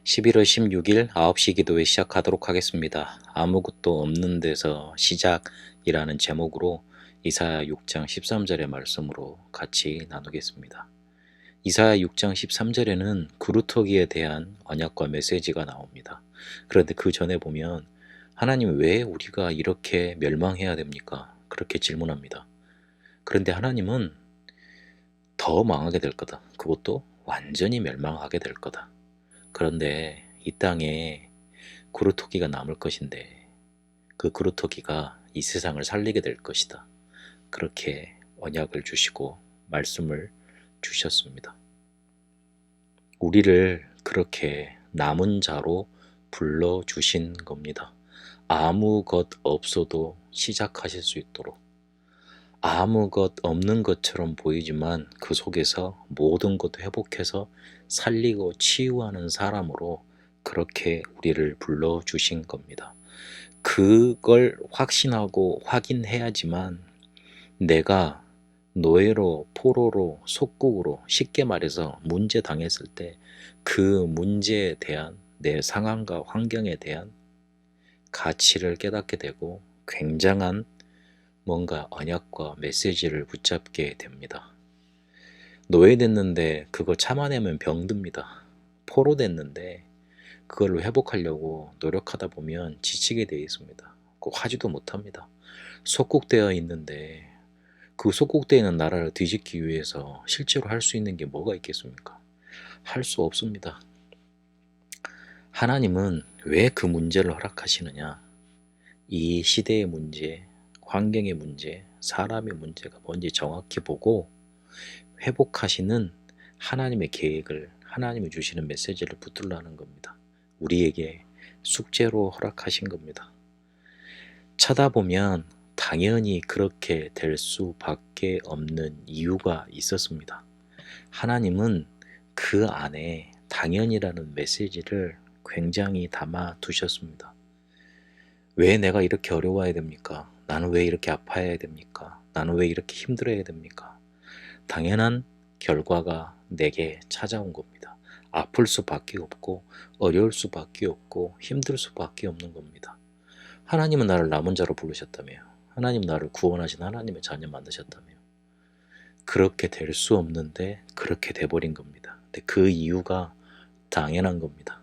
11월 16일 9시 기도회 시작하도록 하겠습니다. 아무것도 없는 데서 시작이라는 제목으로 이사야 6장 13절의 말씀으로 같이 나누겠습니다. 이사야 6장 13절에는 그루터기에 대한 언약과 메시지가 나옵니다. 그런데 그 전에 보면 하나님 왜 우리가 이렇게 멸망해야 됩니까? 그렇게 질문합니다. 그런데 하나님은 더 망하게 될 거다. 그것도 완전히 멸망하게 될 거다. 그런데 이 땅에 구루토기가 남을 것인데 그 구루토기가 이 세상을 살리게 될 것이다. 그렇게 언약을 주시고 말씀을 주셨습니다. 우리를 그렇게 남은 자로 불러주신 겁니다. 아무 것 없어도 시작하실 수 있도록, 아무 것 없는 것처럼 보이지만 그 속에서 모든 것 회복해서 살리고 치유하는 사람으로 그렇게 우리를 불러주신 겁니다. 그걸 확신하고 확인해야지만 내가 노예로, 포로로, 속국으로, 쉽게 말해서 문제 당했을 때 그 문제에 대한 내 상황과 환경에 대한 가치를 깨닫게 되고 굉장한 뭔가 언약과 메시지를 붙잡게 됩니다. 노예됐는데 그거 참아내면 병듭니다. 포로 됐는데 그걸로 회복하려고 노력하다 보면 지치게 되어 있습니다. 하지도 못합니다. 속국되어 있는데 그 속국되어 있는 나라를 뒤집기 위해서 실제로 할 수 있는 게 뭐가 있겠습니까? 할 수 없습니다. 하나님은 왜 그 문제를 허락하시느냐? 이 시대의 문제, 환경의 문제, 사람의 문제가 뭔지 정확히 보고 회복하시는 하나님의 계획을, 하나님이 주시는 메시지를 붙들라는 겁니다. 우리에게 숙제로 허락하신 겁니다. 쳐다보면 당연히 그렇게 될 수밖에 없는 이유가 있었습니다. 하나님은 그 안에 당연이라는 메시지를 굉장히 담아 두셨습니다. 왜 내가 이렇게 어려워야 됩니까? 나는 왜 이렇게 아파야 됩니까? 나는 왜 이렇게 힘들어야 됩니까? 당연한 결과가 내게 찾아온 겁니다. 아플 수밖에 없고 어려울 수밖에 없고 힘들 수밖에 없는 겁니다. 하나님은 나를 남은 자로 부르셨다며, 하나님 나를 구원하신 하나님의 자녀 만드셨다며, 그렇게 될 수 없는데 그렇게 돼버린 겁니다. 근데 그 이유가 당연한 겁니다.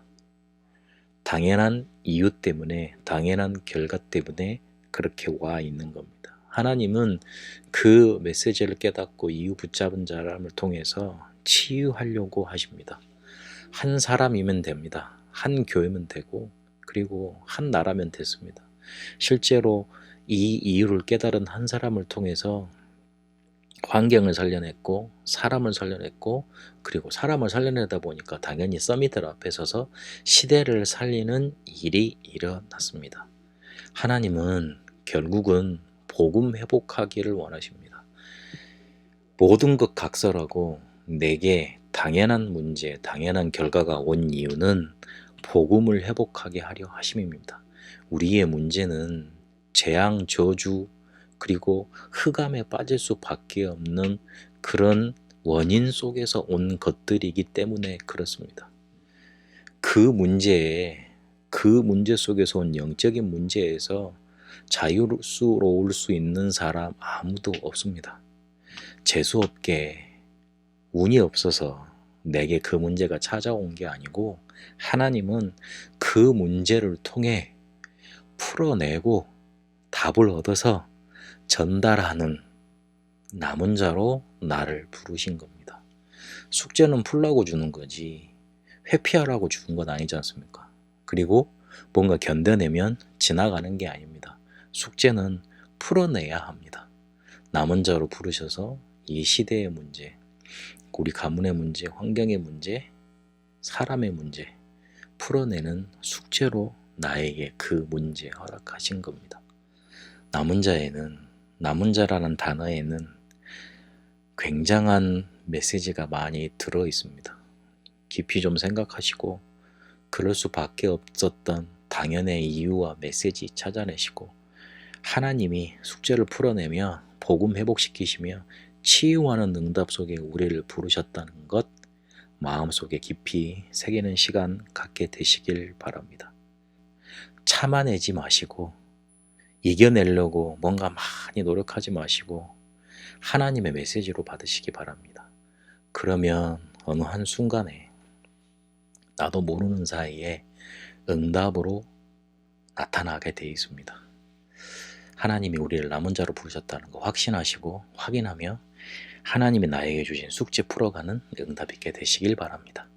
당연한 이유 때문에, 당연한 결과 때문에 그렇게 와 있는 겁니다. 하나님은 그 메시지를 깨닫고 이유 붙잡은 사람을 통해서 치유하려고 하십니다. 한 사람이면 됩니다. 한 교회면 되고, 그리고 한 나라면 됐습니다. 실제로 이 이유를 깨달은 한 사람을 통해서 환경을 살려냈고 사람을 살려냈고, 그리고 사람을 살려내다 보니까 당연히 서밋들 앞에 서서 시대를 살리는 일이 일어났습니다. 하나님은 결국은 복음 회복하기를 원하십니다. 모든 것 각설하고 내게 당연한 문제, 당연한 결과가 온 이유는 복음을 회복하게 하려 하심입니다. 우리의 문제는 재앙, 저주, 그리고 흑암에 빠질 수밖에 없는 그런 원인 속에서 온 것들이기 때문에 그렇습니다. 그 문제 속에서 온 영적인 문제에서 자유로울 수 있는 사람 아무도 없습니다. 재수없게 운이 없어서 내게 그 문제가 찾아온 게 아니고, 하나님은 그 문제를 통해 풀어내고 답을 얻어서 전달하는 남은 자로 나를 부르신 겁니다. 숙제는 풀라고 주는 거지 회피하라고 주는 건 아니지 않습니까? 그리고 뭔가 견뎌내면 지나가는 게 아닙니다. 숙제는 풀어내야 합니다. 남은 자로 부르셔서 이 시대의 문제, 우리 가문의 문제, 환경의 문제, 사람의 문제 풀어내는 숙제로 나에게 그 문제 허락하신 겁니다. 남은 자라는 단어에는 굉장한 메시지가 많이 들어 있습니다. 깊이 좀 생각하시고 그럴 수밖에 없었던 당연의 이유와 메시지 찾아내시고, 하나님이 숙제를 풀어내며 복음 회복시키시며 치유하는 응답 속에 우리를 부르셨다는 것 마음속에 깊이 새기는 시간 갖게 되시길 바랍니다. 참아내지 마시고 이겨내려고 뭔가 많이 노력하지 마시고 하나님의 메시지로 받으시기 바랍니다. 그러면 어느 한순간에 나도 모르는 사이에 응답으로 나타나게 되어 있습니다. 하나님이 우리를 남은 자로 부르셨다는 거 확신하시고 확인하며 하나님이 나에게 주신 숙제 풀어가는 응답 있게 되시길 바랍니다.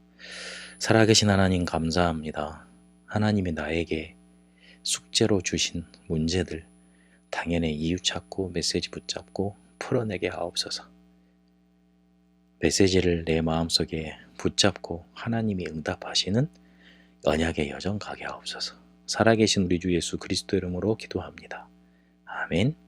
살아계신 하나님 감사합니다. 하나님이 나에게 숙제로 주신 문제들 당연히 이유 찾고 메시지 붙잡고 풀어내게 하옵소서. 메시지를 내 마음속에 붙잡고 하나님이 응답하시는 언약의 여정 가게 하옵소서. 살아계신 우리 주 예수 그리스도 이름으로 기도합니다. 아멘.